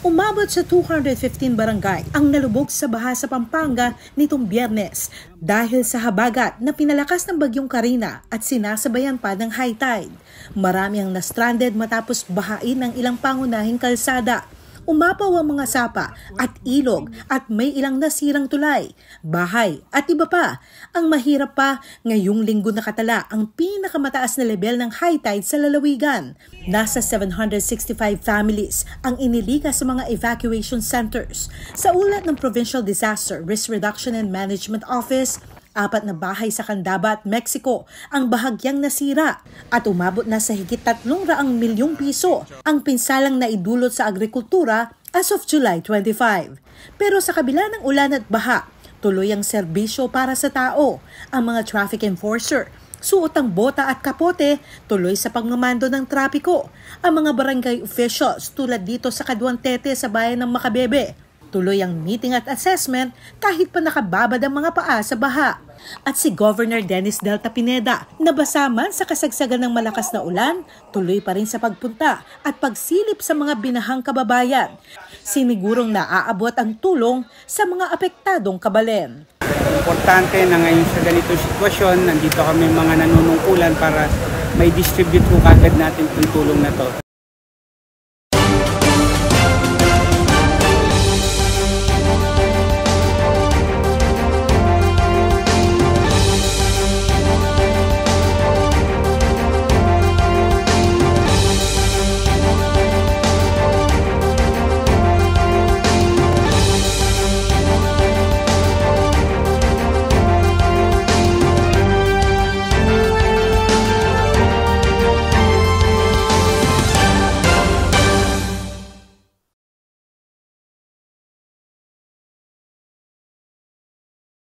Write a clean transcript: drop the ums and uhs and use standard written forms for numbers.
Umabot sa 215 barangay ang nalubog sa baha sa Pampanga nitong Biyernes dahil sa habagat na pinalakas ng bagyong Karina at sinasabayan pa ng high tide. Marami ang na-stranded matapos bahain ng ilang pangunahing kalsada. Umapaw ang mga sapa at ilog at may ilang nasirang tulay, bahay at iba pa. Ang mahirap pa, ngayong linggo nakatala ang pinakamataas na level ng high tide sa lalawigan. Nasa 765 families ang inilikas sa mga evacuation centers. Sa ulat ng Provincial Disaster Risk Reduction and Management Office, 4 na bahay sa Candaba at Mexico ang bahagyang nasira at umabot na sa higit 300 milyong piso ang pinsalang naidulot sa agrikultura as of July 25. Pero sa kabila ng ulan at baha, tuloy ang serbisyo para sa tao. Ang mga traffic enforcer, suot ang bota at kapote, tuloy sa pagmamando ng trapiko. Ang mga barangay officials tulad dito sa Caduantete sa bayan ng Macabebe, tuloy ang meeting at assessment kahit pa nakababad ang mga paa sa baha. At si Governor Dennis Delta Pineda, nabasa man sa kasagsagan ng malakas na ulan, tuloy pa rin sa pagpunta at pagsilip sa mga binahang kababayan. Sinigurong naaabot ang tulong sa mga apektadong kabalen. Importante na ngayon sa ganitong sitwasyon, nandito kami mga nanunungkulan para may distribute ko kagad natin itong tulong na to.